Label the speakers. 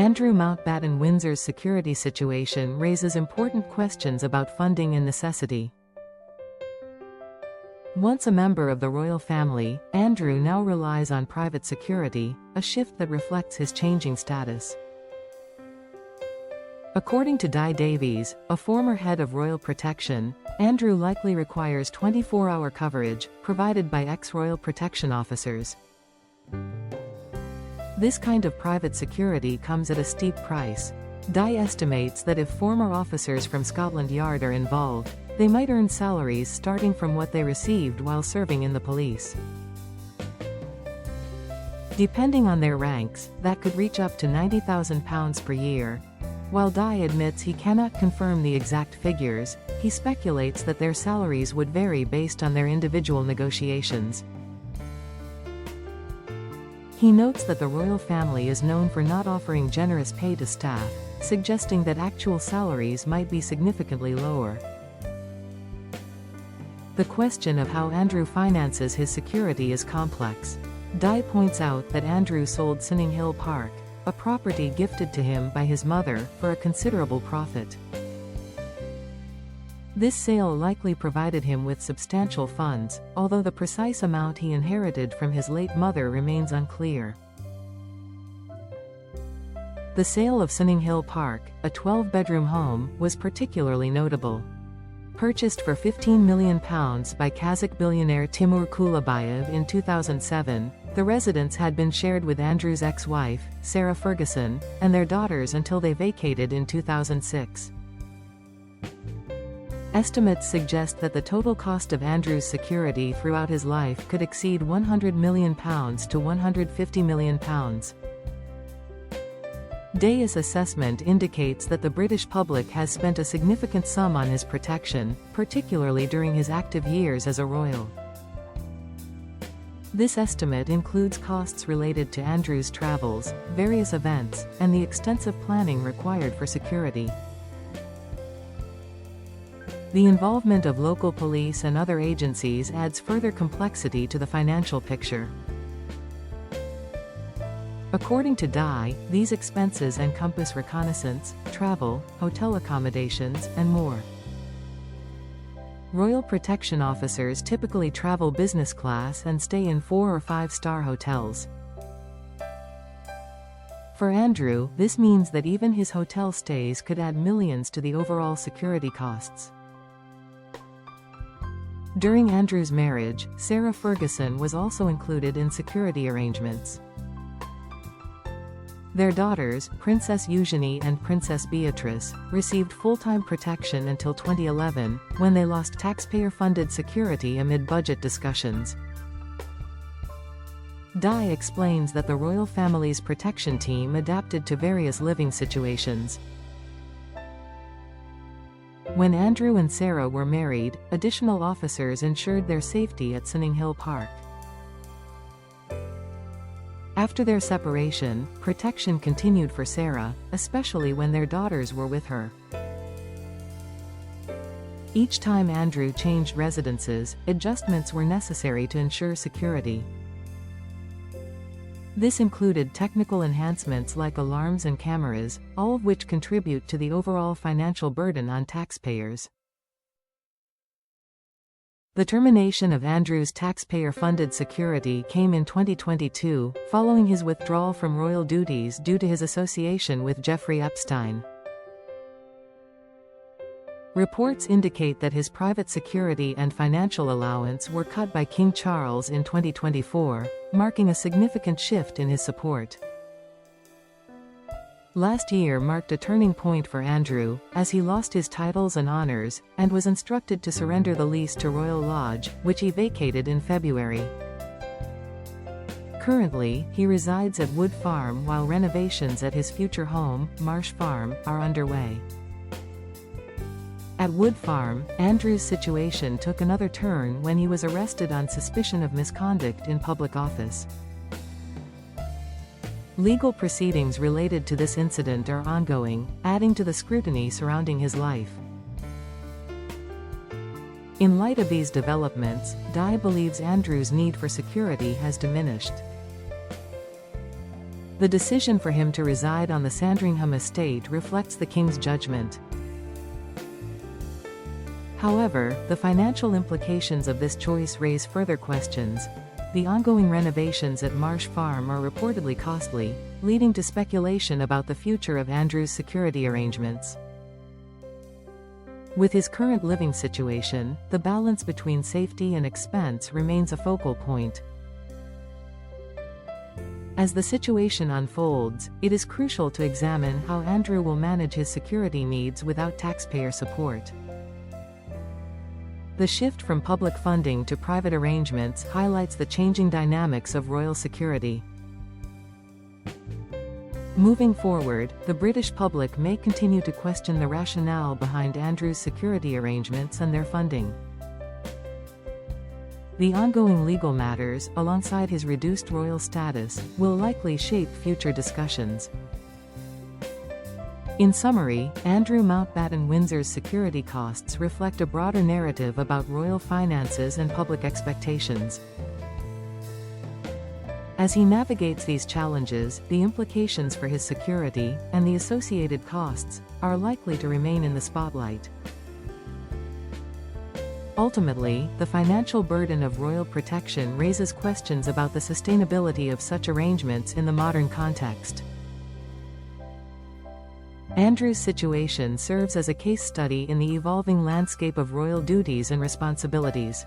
Speaker 1: Andrew Mountbatten Windsor's security situation raises important questions about funding and necessity. Once a member of the royal family, Andrew now relies on private security, a shift that reflects his changing status. According to Di Davies, a former head of royal protection, Andrew likely requires 24-hour coverage, provided by ex-royal protection officers. This kind of private security comes at a steep price. Di estimates that if former officers from Scotland Yard are involved, they might earn salaries starting from what they received while serving in the police. Depending on their ranks, that could reach up to £90,000 per year. While Di admits he cannot confirm the exact figures, he speculates that their salaries would vary based on their individual negotiations. He notes that the royal family is known for not offering generous pay to staff, suggesting that actual salaries might be significantly lower. The question of how Andrew finances his security is complex. Di points out that Andrew sold Sinning Hill Park, a property gifted to him by his mother, for a considerable profit. This sale likely provided him with substantial funds, although the precise amount he inherited from his late mother remains unclear. The sale of Sinning Hill Park, a 12-bedroom home, was particularly notable. Purchased for £15 million by Kazakh billionaire Timur Kulibayev in 2007, the residence had been shared with Andrew's ex-wife, Sarah Ferguson, and their daughters until they vacated in 2006. Estimates suggest that the total cost of Andrew's security throughout his life could exceed £100 million to £150 million. Day's assessment indicates that the British public has spent a significant sum on his protection, particularly during his active years as a royal. This estimate includes costs related to Andrew's travels, various events, and the extensive planning required for security. The involvement of local police and other agencies adds further complexity to the financial picture. According to Di, these expenses encompass reconnaissance, travel, hotel accommodations, and more. Royal protection officers typically travel business class and stay in 4- or 5-star hotels. For Andrew, this means that even his hotel stays could add millions to the overall security costs. During Andrew's marriage, Sarah Ferguson was also included in security arrangements. Their daughters, Princess Eugenie and Princess Beatrice, received full-time protection until 2011, when they lost taxpayer-funded security amid budget discussions. Di explains that the royal family's protection team adapted to various living situations. When Andrew and Sarah were married, additional officers ensured their safety at Sinning Hill Park. After their separation, protection continued for Sarah, especially when their daughters were with her. Each time Andrew changed residences, adjustments were necessary to ensure security. This included technical enhancements like alarms and cameras, all of which contribute to the overall financial burden on taxpayers. The termination of Andrew's taxpayer-funded security came in 2022, following his withdrawal from royal duties due to his association with Jeffrey Epstein. Reports indicate that his private security and financial allowance were cut by King Charles in 2024, marking a significant shift in his support. Last year marked a turning point for Andrew, as he lost his titles and honors, and was instructed to surrender the lease to Royal Lodge, which he vacated in February. Currently, he resides at Wood Farm while renovations at his future home, Marsh Farm, are underway. At Wood Farm, Andrew's situation took another turn when he was arrested on suspicion of misconduct in public office. Legal proceedings related to this incident are ongoing, adding to the scrutiny surrounding his life. In light of these developments, Di believes Andrew's need for security has diminished. The decision for him to reside on the Sandringham estate reflects the king's judgment. However, the financial implications of this choice raise further questions. The ongoing renovations at Marsh Farm are reportedly costly, leading to speculation about the future of Andrew's security arrangements. With his current living situation, the balance between safety and expense remains a focal point. As the situation unfolds, it is crucial to examine how Andrew will manage his security needs without taxpayer support. The shift from public funding to private arrangements highlights the changing dynamics of royal security. Moving forward, the British public may continue to question the rationale behind Andrew's security arrangements and their funding. The ongoing legal matters, alongside his reduced royal status, will likely shape future discussions. In summary, Andrew Mountbatten Windsor's security costs reflect a broader narrative about royal finances and public expectations. As he navigates these challenges, the implications for his security, and the associated costs, are likely to remain in the spotlight. Ultimately, the financial burden of royal protection raises questions about the sustainability of such arrangements in the modern context. Andrew's situation serves as a case study in the evolving landscape of royal duties and responsibilities.